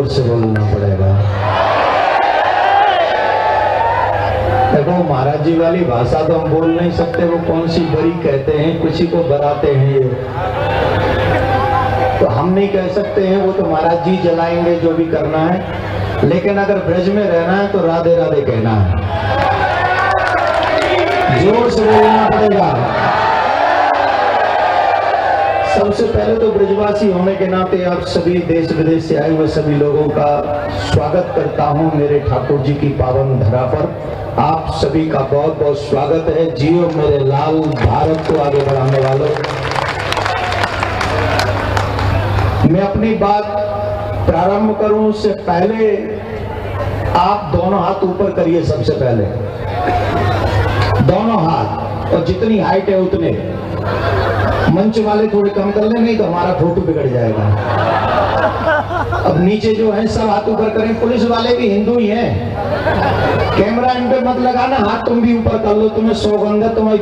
जोर से बोलना पड़ेगा। देखो महाराज जी वाली भाषा तो हम बोल नहीं सकते, वो कौन सी बड़ी कहते हैं, किसी को बराते हैं ये, तो हम नहीं कह सकते हैं, वो तो महाराज जी जलाएंगे जो भी करना है। लेकिन अगर ब्रज में रहना है तो राधे राधे कहना है, जोर से बोलना पड़ेगा। सबसे पहले तो ब्रजवासी होने के नाते आप सभी देश विदेश से आए हुए सभी लोगों का स्वागत करता हूं मेरे ठाकुर जी की पावन धरा पर। आप सभी का बहुत बहुत स्वागत है। जियो मेरे लाल, भारत को आगे बढ़ाने वालों। मैं अपनी बात प्रारंभ करूं उससे पहले आप दोनों हाथ ऊपर करिए। सबसे पहले दोनों हाथ, और जितनी हाइट है उतने। मंच वाले थोड़े कम कर ले, नहीं तो हमारा फोटो बिगड़ जाएगा। अब नीचे जो है सब हाथ ऊपर करें। पुलिस वाले भी हिंदू ही हैं, कैमरा इन पे मत लगाना, हाथ तुम भी ऊपर कर लो, तुम्हें सौगंध है। तुम्हें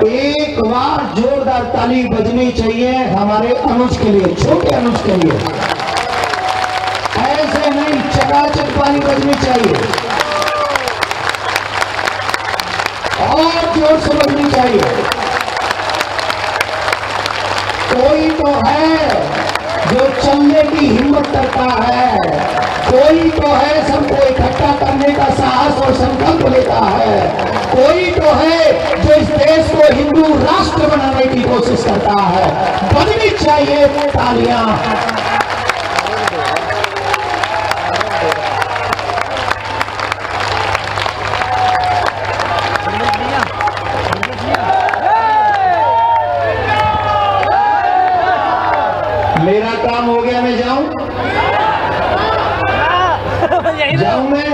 एक बार जोरदार ताली बजनी चाहिए हमारे अनुज के लिए, छोटे अनुज के लिए। ऐसे नहीं, चकाचक ताली बजनी चाहिए और जोर से बजनी चाहिए। कोई तो है जो चलने की हिम्मत करता है, कोई तो है सबको इकट्ठा करने का साहस और संकल्प लेता है, कोई तो है जो इस देश को हिंदू राष्ट्र बनाने की कोशिश करता है। बजनी चाहिए तालियां। मेरा काम हो गया, मैं जाऊं मैं,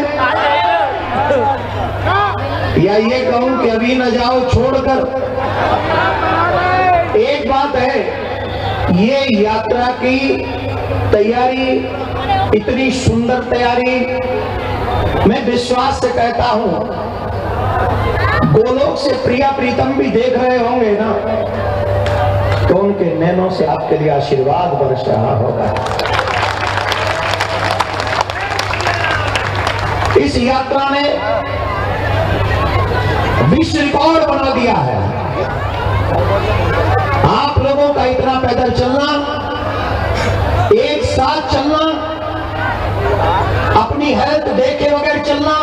या ये कहूं कि अभी न जाओ छोड़कर। एक बात है, ये यात्रा की तैयारी, इतनी सुंदर तैयारी, मैं विश्वास से कहता हूं गोलोक से प्रिया प्रीतम भी देख रहे होंगे ना, तो उनके नैनों से आपके लिए आशीर्वाद बरस रहा होगा। इस यात्रा ने विश्व रिकॉर्ड बना दिया है। आप लोगों का इतना पैदल चलना, एक साथ चलना, अपनी हेल्थ देखे बगैर चलना,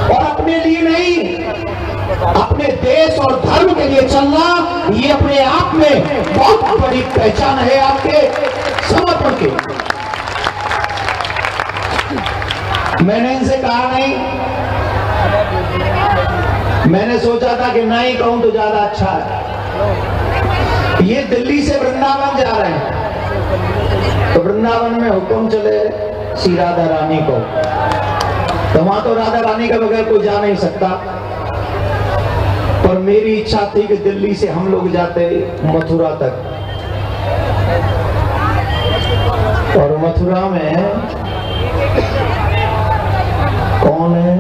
और अपने लिए नहीं, अपने देश और धर्म के लिए चलना, ये अपने आप में बहुत बड़ी पहचान है आपके समर्पण की। मैंने इनसे कहा नहीं, मैंने सोचा था कि नहीं कहूं तो ज्यादा अच्छा है। ये दिल्ली से वृंदावन जा रहे हैं, तो वृंदावन में हुक्म चले श्री राधा रानी को, तो वहां तो राधा रानी के बगैर कोई जा नहीं सकता। पर मेरी इच्छा थी कि दिल्ली से हम लोग जाते मथुरा तक, और मथुरा में कौन है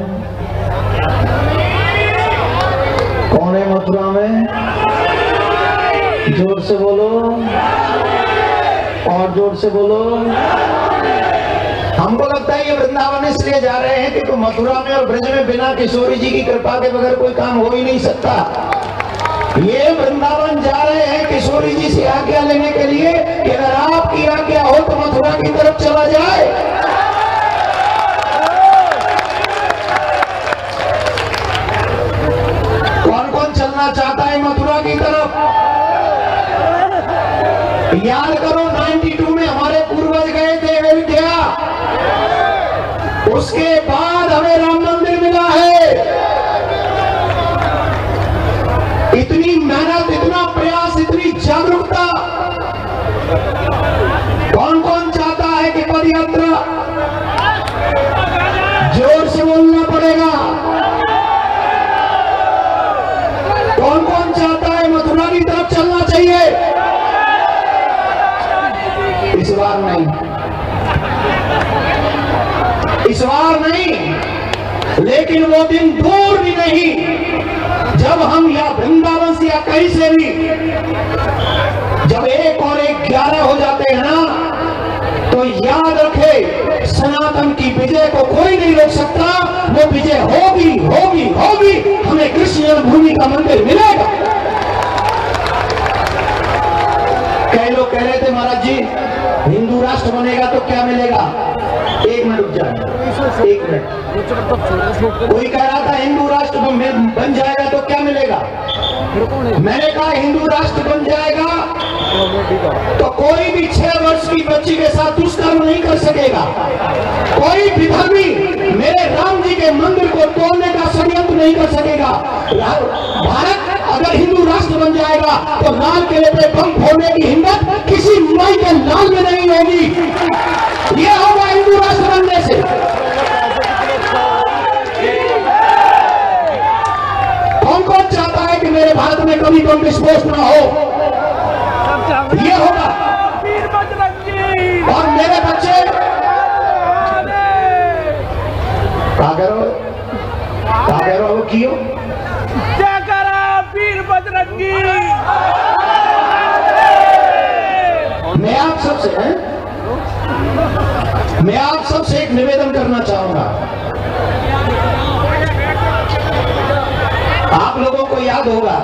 मथुरा में? जोर से बोलो, और जोर से बोलो। हमको लगता है ये वृंदावन इसलिए जा रहे हैं कि तो मथुरा में और ब्रज में बिना किशोरी जी की कृपा के बगैर कोई काम हो ही नहीं सकता। ये वृंदावन जा रहे हैं किशोरी जी से आज्ञा लेने के लिए कि अगर आपकी आज्ञा हो तो मथुरा की तरफ चला जाए। कौन कौन चलना चाहता है मथुरा की तरफ? याद करो 92 में हमारे पूर्वज गए थे अयोध्या, उसके बाद हमें राम मंदिर मिला है। इतनी मेहनत, इतना प्रयास, इतनी जागरूकता, कौन कौन चाहता है कि पद यात्रा? जोर से बोलना पड़ेगा। कौन कौन चाहता है मथुरा की तरफ चलना चाहिए? इस बार नहीं, इस बार नहीं, लेकिन वो दिन दूर भी नहीं जब हम या वृंदावन से या कहीं से भी जब 1 और 1 11 हो जाते हैं ना, तो याद रखे सनातन की विजय को कोई नहीं रोक सकता। वो विजय होगी होगी होगी। हमें कृष्ण जन्मभूमि का मंदिर मिलेगा। कई लोग कह रहे थे महाराज जी हिंदू राष्ट्र बनेगा तो क्या मिलेगा। 1 मिनट रुक जाए, 1 मिनट। कोई कह रहा था हिंदू राष्ट्र बन जाएगा तो क्या मिलेगा। मैंने कहा हिंदू राष्ट्र बन जाएगा तो कोई भी 6 वर्ष की बच्ची के साथ दुष्कर्म नहीं कर सकेगा। कोई विधर्मी मेरे राम जी के मंदिर को तोड़ने का षड्यंत्र नहीं कर सकेगा। भारत अगर हिंदू राष्ट्र बन जाएगा तो लाल किले पे बम फोड़ने की हिम्मत किसी माई के लाल में नहीं होगी। यह होगा हिंदू राष्ट्र बनने से। कौन कौन चाहता है कि मेरे भारत में कभी बम विस्फोट ना हो। ये होगा। और मेरे बच्चे क्या कह रहे हो कियो क्या करा वीर बजरंगी। मैं आप सबसे एक निवेदन करना चाहूंगा। आप लोगों को याद होगा,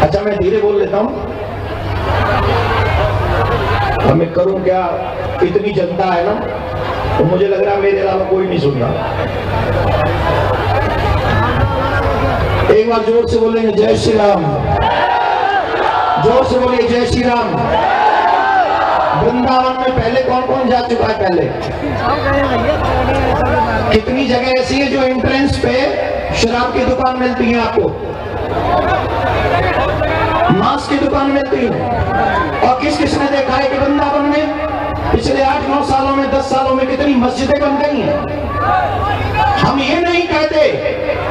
अच्छा मैं धीरे बोल लेता हूं, अब मैं करूं क्या, इतनी जनता है ना तो मुझे लग रहा है मेरे अलावा कोई नहीं सुन रहा। एक बार जोर से बोलेंगे जय श्री राम, जोर से बोलिए जय श्री राम। वृंदावन में पहले कौन कौन जा चुका है। पहले कितनी जगह ऐसी है जो एंट्रेंस पे शराब की दुकान मिलती है, आपको मांस की दुकान मिलती है। और किस किसने देखा है कि वृंदावन में पिछले 8-9 सालों में 10 सालों में कितनी मस्जिदें बन गई हैं। हम ये नहीं कहते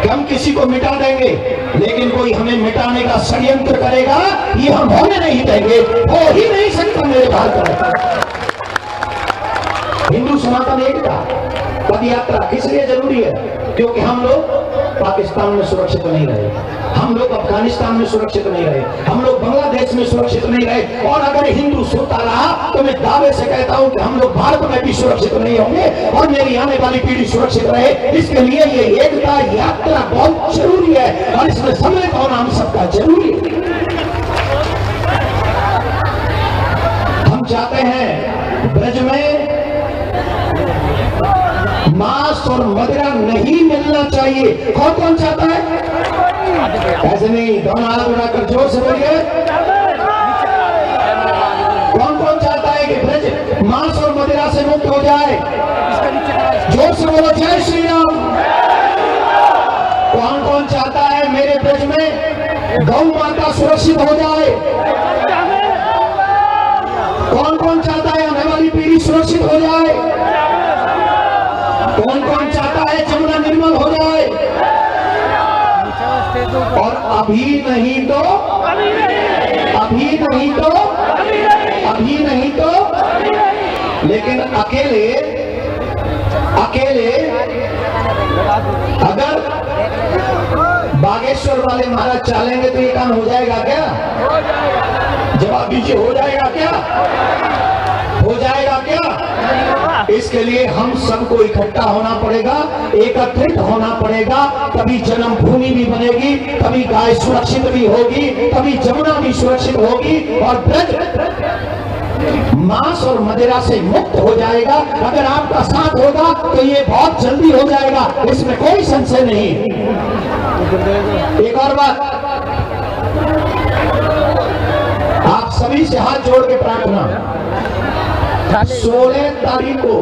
कि हम किसी को मिटा देंगे, लेकिन कोई हमें मिटाने का षड्यंत्र करेगा ये हम होने नहीं देंगे। हो ही नहीं सकता मेरे भारत में। हिंदू सनातन एकता पद यात्रा किस लिए जरूरी है, क्योंकि हम लोग पाकिस्तान में सुरक्षित नहीं रहे, हम लोग अफगानिस्तान में सुरक्षित नहीं रहे, हम लोग बांग्लादेश में सुरक्षित नहीं रहे। और अगर हिंदू सोता रहा तो मैं दावे से कहता हूं कि हम लोग भारत में भी सुरक्षित नहीं होंगे और मेरी आने वाली पीढ़ी सुरक्षित रहे। इसके लिए ये एकता यात्रा बहुत जरूरी है और इसमें सम्मिलित होना हम सबका जरूरी है। हम चाहते हैं ब्रज में मांस और मदिरा नहीं मिलना चाहिए। कौन कौन चाहता है। ऐसे नहीं, दोनों हाथ उठाकर जोर से बोलिए। कौन कौन चाहता है कि ब्रज मांस और मदिरा से मुक्त हो जाए। जोर से बोलो जय श्री राम। कौन कौन चाहता है मेरे ब्रज में गौ माता सुरक्षित हो जाए। कौन कौन चाहता है आने वाली पीढ़ी सुरक्षित हो जाए। कौन कौन चाहता है जमुना निर्मल हो जाए। और अभी नहीं तो लेकिन अकेले अगर बागेश्वर वाले महाराज चलेंगे तो ये काम हो जाएगा क्या। जवाब दीजिए, हो जाएगा क्या। हो जाएगा क्या। इसके लिए हम सबको इकट्ठा होना पड़ेगा, एकत्रित होना पड़ेगा, तभी जन्मभूमि भी बनेगी, तभी गाय सुरक्षित भी होगी, तभी जमुना भी सुरक्षित होगी और ब्रज मांस और मदिरा से मुक्त हो जाएगा। अगर आपका साथ होगा तो ये बहुत जल्दी हो जाएगा, इसमें कोई संशय नहीं। एक और बात, आप सभी से हाथ जोड़ के प्रार्थना, 16 तारीख को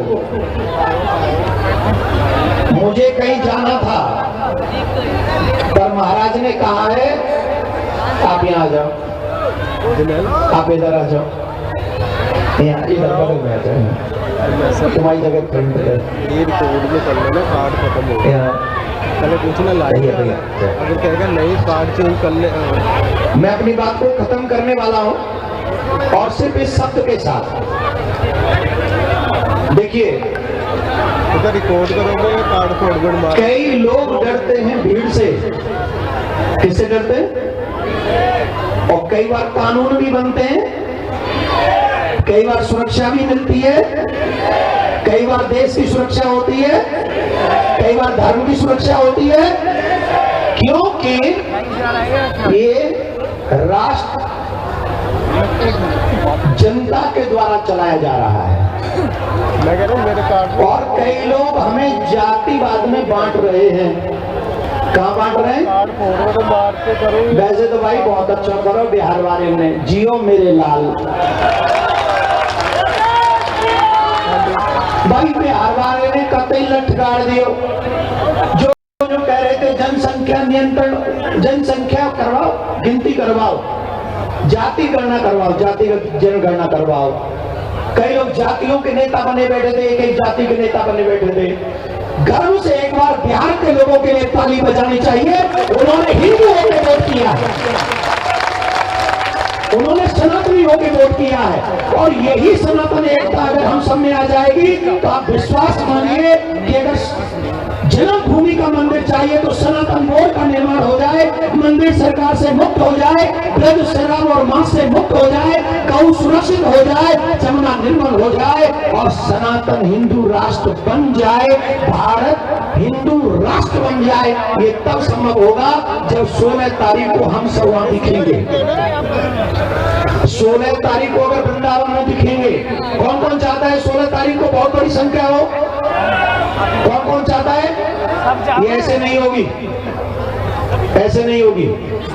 मुझे कहीं जाना था, पर महाराज ने कहा है आप यहाँ आ जाओ, आप इधर आ जाओ, यहाँ इधर बगल में आ जाओ, तुम्हारी जगह प्रिंट है, ये रिकॉर्ड में कर लेना, कार्ड खत्म हो गया, पहले पूछना लाइए, अगर कहेगा नहीं कार्ड चेंज कर ले। मैं अपनी बात को खत्म करने वाला हूँ और सिर्फ इस शब्द के साथ देखिए, रिकॉर्ड करोगे या कार्ड फॉरवर्ड मार। कई लोग डरते हैं भीड़ से। किससे डरते हैं। और कई बार कानून भी बनते हैं, कई बार सुरक्षा भी मिलती है, कई बार देश की सुरक्षा होती है, कई बार धर्म की सुरक्षा होती है, क्योंकि ये राष्ट्र जनता के द्वारा चलाया जा रहा है। मैं कह रहा हूँ मेरे कार्ड और कई लोग हमें जातिवाद में बांट रहे हैं। कहाँ बांट रहे हैं? कार्ड फोड़ो तो मारते करो। वैसे तो भाई बहुत अच्छा करो बिहार वाले ने, जियो मेरे लाल। भाई बिहार वाले ने कतई लठगाड़ दियो। जो कह रहे थे जनसंख्या नियंत्रण, जनसंख्या करवाओ, गिनती करवाओ, जाति गणना करवाओ, जातिगत जनगणना करवाओ। कई लोग जातियों के नेता बने बैठे थे, एक एक जाति के नेता बने बैठे थे। गर्व से एक बार बिहार के लोगों के लिए ताली बजानी चाहिए। उन्होंने हिंदू होकर वोट किया है, उन्होंने सनातनी होकर वोट किया है। और यही सनातन एकता अगर हम सब में आ जाएगी तो आप विश्वास मानिए कि अगर जन्मभूमि का मंदिर चाहिए तो सनातन बोर्ड का निर्माण हो जाए, मंदिर सरकार से मुक्त हो जाए, ब्रज शराब और मांस से मुक्त हो जाए, गौ सुरक्षित हो जाए, जमुना निर्मल हो जाए और सनातन हिंदू राष्ट्र बन जाए, भारत हिंदू राष्ट्र बन जाए। ये तब संभव होगा जब 16 तारीख को हम सब वहां दिखेंगे। 16 तारीख को अगर वृंदावन में दिखेंगे, कौन कौन चाहता है 16 तारीख को बहुत बड़ी संख्या हो? कौन कौन चाहता है? ये ऐसे नहीं होगी, ऐसे नहीं होगी।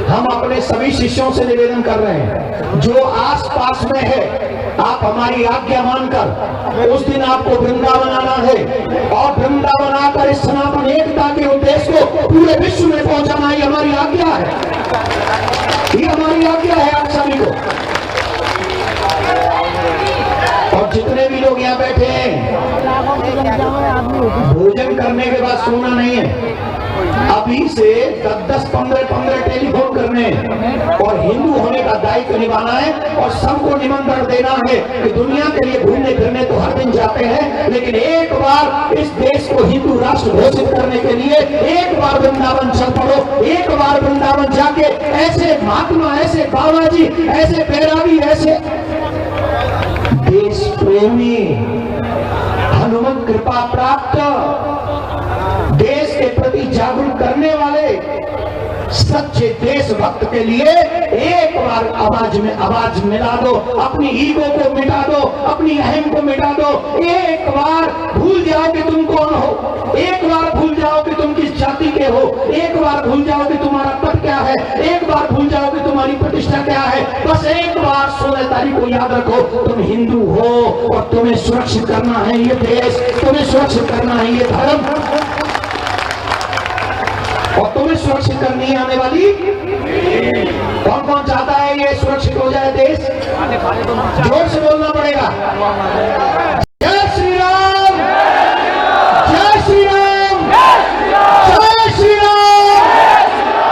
हम अपने सभी शिष्यों से निवेदन कर रहे हैं, जो आस पास में है आप हमारी आज्ञा मानकर उस दिन आपको वृंदावन आना है और वृंदावन आकर इस सनातन एकता के उद्देश्य को पूरे विश्व में पहुंचाना, ये हमारी आज्ञा है, ये हमारी आज्ञा है आप सभी को। और जितने भी लोग यहाँ बैठे हैं, भोजन करने के बाद सोना नहीं है, अभी से 10-10, 15-15 टेलीफोन करने और हिंदू होने का दायित्व निभाना है और सबको निमंत्रण देना है कि दुनिया के लिए घूमने फिरने तो हर दिन जाते हैं, लेकिन एक बार इस देश को हिंदू राष्ट्र घोषित करने के लिए एक बार वृंदावन चल पड़ो। एक बार वृंदावन जाके ऐसे महात्मा, ऐसे बाबा जी, ऐसे बैरागी, ऐसे देश प्रेमी, हनुमत कृपा प्राप्त, देश के प्रति जागरूक करने वाले सच्चे देशभक्त के लिए एक बार आवाज मिला दो, अपनी ईगो को मिटा दो, अपनी अहम को मिटा दो। एक बार भूल जाओ कि तुम कौन हो, एक बार भूल जाओ कि तुम किस जाति के हो, एक बार भूल जाओ कि तुम्हारा पद क्या है, एक बार भूल जाओ कि तुम्हारी प्रतिष्ठा क्या है। बस एक बार 16 तारीख को याद रखो, तुम हिंदू हो और तुम्हें सुरक्षित करना है ये देश, तुम्हें सुरक्षित करना है ये धर्म, और तुम्हें सुरक्षित करनी है आने वाली। कौन कौन चाहता है ये सुरक्षित हो जाए देश? जोर से बोलना पड़ेगा।